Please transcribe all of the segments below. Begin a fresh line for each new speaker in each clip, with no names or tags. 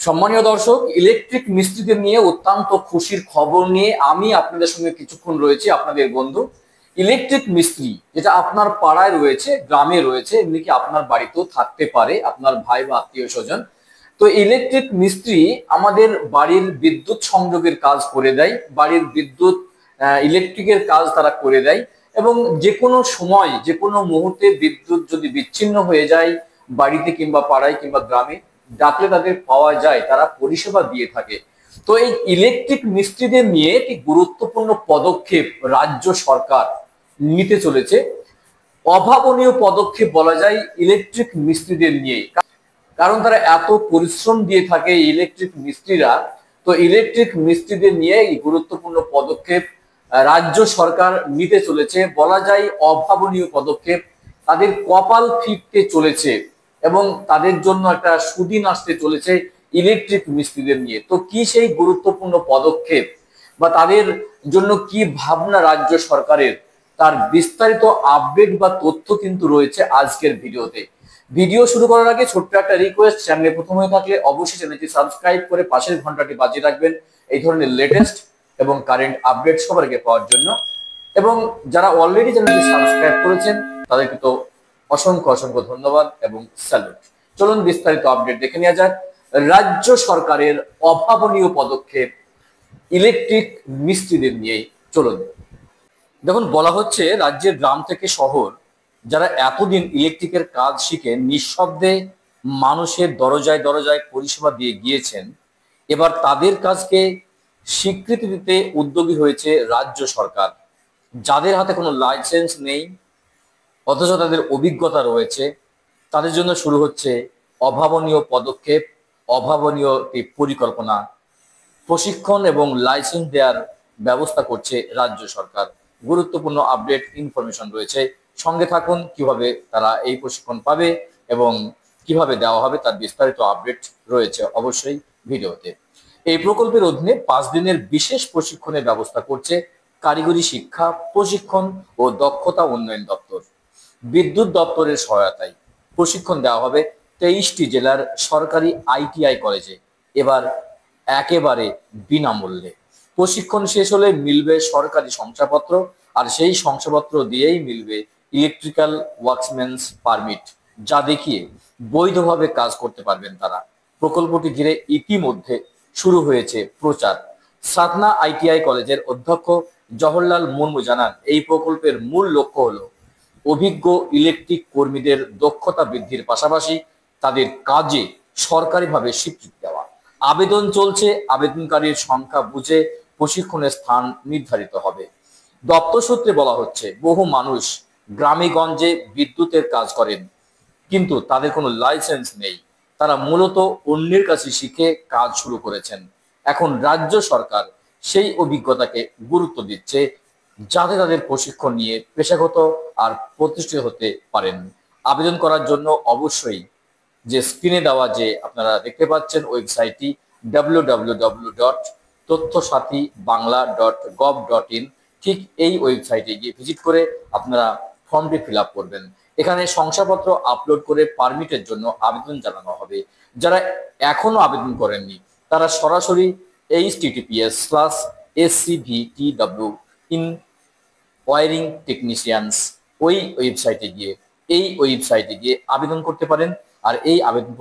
সম্মানীয় দর্শক, ইলেকট্রিক মিস্ত্রিদের নিয়ে অত্যন্ত খুশির খবর নিয়ে আমি আপনাদের সঙ্গে কিছুক্ষণ রয়েছি। আপনাদের বন্ধু ইলেকট্রিক মিস্ত্রি, যেটা আপনার পাড়ায় রয়েছে, গ্রামে রয়েছে, এমনিকি আপনার বাড়িতেও থাকতে পারে, আপনার ভাই বা আত্মীয় স্বজন। তো ইলেকট্রিক মিস্ত্রি আমাদের বাড়ির বিদ্যুৎ সংযোগের কাজ করে দেয়, বাড়ির বিদ্যুৎ ইলেকট্রিকের কাজ তারা করে দেয়। এবং যে কোনো সময়, যে কোনো মুহূর্তে বিদ্যুৎ যদি বিচ্ছিন্ন হয়ে যায় বাড়িতে কিংবা পাড়ায় কিংবা গ্রামে, ডাকলে তাদের পাওয়া যায়, তারা পরিষেবা দিয়ে থাকে। তো এই ইলেকট্রিক মিস্ত্রিদের নিয়ে একটি গুরুত্বপূর্ণ পদক্ষেপ রাজ্য সরকার নিতে চলেছে। অভাবনীয় পদক্ষেপ বলা যায় ইলেকট্রিক মিস্ত্রিদের নিয়ে, কারণ তারা এত পরিশ্রম দিয়ে থাকে ইলেকট্রিক মিস্ত্রিরা। তো ইলেকট্রিক মিস্ত্রিদের নিয়ে এই গুরুত্বপূর্ণ পদক্ষেপ রাজ্য সরকার নিতে চলেছে, বলা যায় অভাবনীয় পদক্ষেপ। তাদের কপাল ফিরতে চলেছে এবং তাদের জন্য একটা সুদিন আসতে চলেছে ইলেকট্রিক মিস্ত্রিদের নিয়ে। তো কি সেই গুরুত্বপূর্ণ পদক্ষেপ বা তাদের জন্য কি ভাবনা রাজ্য সরকারের, তার বিস্তারিত আপডেট বা তথ্য কিন্তু রয়েছে আজকের ভিডিওতে। ভিডিও শুরু করার আগে ছোট্ট একটা রিকোয়েস্ট, চ্যানেলে প্রথম হয়ে থাকলে অবশ্যই চ্যানেলটি সাবস্ক্রাইব করে পাশের ঘন্টাটি বাজিয়ে রাখবেন এই ধরনের লেটেস্ট এবং কারেন্ট আপডেট সবার আগে পাওয়ার জন্য। এবং যারা অলরেডি চ্যানেলটি সাবস্ক্রাইব করেছেন তাদেরকে তো অসংখ্য অসংখ্য ধন্যবাদ এবং স্যালুট। চলুন বিস্তারিত আপডেট দেখে নেওয়া যাক। রাজ্য সরকারের অভাবনীয় পদক্ষেপ ইলেকট্রিক মিস্ত্রিদের নিয়ে। চলুন দেখুন, বলা হচ্ছে রাজ্যের গ্রাম থেকে শহর যারা এতদিন ইলেকট্রিকের কাজ শিখে নিঃশব্দে মানুষের দরজায় দরজায় পরিষেবা দিয়ে গিয়েছেন, এবার তাদের কাজকে স্বীকৃতি দিতে উদ্যোগী হয়েছে রাজ্য সরকার। যাদের হাতে কোনো লাইসেন্স নেই অথচ তাদের অভিজ্ঞতা রয়েছে, তাদের জন্য শুরু হচ্ছে অভাবনীয় পদক্ষেপ, অভাবনীয় একটি পরিকল্পনা। প্রশিক্ষণ এবং লাইসেন্স দেওয়ার ব্যবস্থা করছে রাজ্য সরকার। গুরুত্বপূর্ণ আপডেট ইনফরমেশন রয়েছে, সঙ্গে থাকুন। কিভাবে তারা এই প্রশিক্ষণ পাবে এবং কিভাবে দেওয়া হবে তার বিস্তারিত আপডেট রয়েছে অবশ্যই ভিডিওতে। এই প্রকল্পের অধীনে 5 দিনের বিশেষ প্রশিক্ষণের ব্যবস্থা করছে কারিগরি শিক্ষা, প্রশিক্ষণ ও দক্ষতা উন্নয়ন দপ্তর। বিদ্যুৎ দপ্তরের সহায়তায় প্রশিক্ষণ দেওয়া হবে 23টি জেলার সরকারি ITI কলেজে, এবার একেবারে বিনামূল্যে। প্রশিক্ষণ শেষ হলে মিলবে সরকারি শংসাপত্র, আর সেই শংসাপত্র দিয়েই মিলবে ইলেকট্রিক্যাল ওয়ার্কসম্যানস পারমিট, যা দেখিয়ে বৈধভাবে কাজ করতে পারবেন তারা। প্রকল্পটি ঘিরে ইতিমধ্যে শুরু হয়েছে প্রচার। সাতনা ITI কলেজের অধ্যক্ষ জওহরলাল মুর্মু জানান, এই প্রকল্পের মূল লক্ষ্য হলো অভিজ্ঞ ইলেকট্রিক কর্মীদের দক্ষতা বৃদ্ধির পাশাপাশি তাদের কাজে সরকারিভাবে স্বীকৃতি দেওয়া। আবেদন চলছে, আবেদনকারীর সংখ্যা বুঝে প্রশিক্ষণের স্থান নির্ধারিত হবে। দপ্তর সূত্রে বলা হচ্ছে, বহু মানুষ গ্রামে গঞ্জে বিদ্যুতের কাজ করেন কিন্তু তাদের কোনো লাইসেন্স নেই। তারা মূলত অন্যের কাছে শিখে কাজ শুরু করেছেন। এখন রাজ্য সরকার সেই অভিজ্ঞতাকে গুরুত্ব দিচ্ছে যাতে তাদের প্রশিক্ষণ নিয়ে পেশাগত আর প্রতিষ্ঠিত হতে পারেন। আবেদন করার জন্য অবশ্যই যে স্ক্রিনে দেওয়া যে আপনারা দেখতে পাচ্ছেন ওয়েবসাইটটি www.তথ্যসাথীবাংলা.gov.in, ঠিক এই ওয়েবসাইটে গিয়ে ভিজিট করে আপনারা ফর্মটি ফিল আপ করবেন। এখানে শংসাপত্র আপলোড করে পারমিটের জন্য আবেদন জানানো হবে। যারা এখনো আবেদন করেননি তারা সরাসরি https://scvtw/in ওয়ারিং টেকনিশিয়ানস এই ওয়েবসাইটে গিয়ে আবেদন করতে পারেন। আর এই আবেদন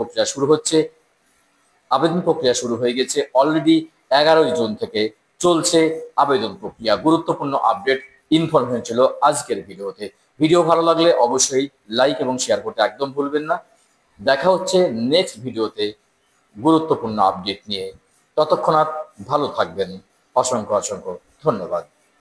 প্রক্রিয়া শুরু হয়ে গেছে অলরেডি। 11 জুন থেকে চলছে আবেদন প্রক্রিয়া। গুরুত্বপূর্ণ আপডেট ইনফরমেশন ছিল আজকের ভিডিওতে। ভিডিও ভালো লাগলে অবশ্যই লাইক এবং শেয়ার করতে একদম ভুলবেন না। দেখা হচ্ছে নেক্সট ভিডিওতে গুরুত্বপূর্ণ আপডেট নিয়ে। ততক্ষণাৎ ভালো থাকবেন। অসংখ্য অসংখ্য ধন্যবাদ।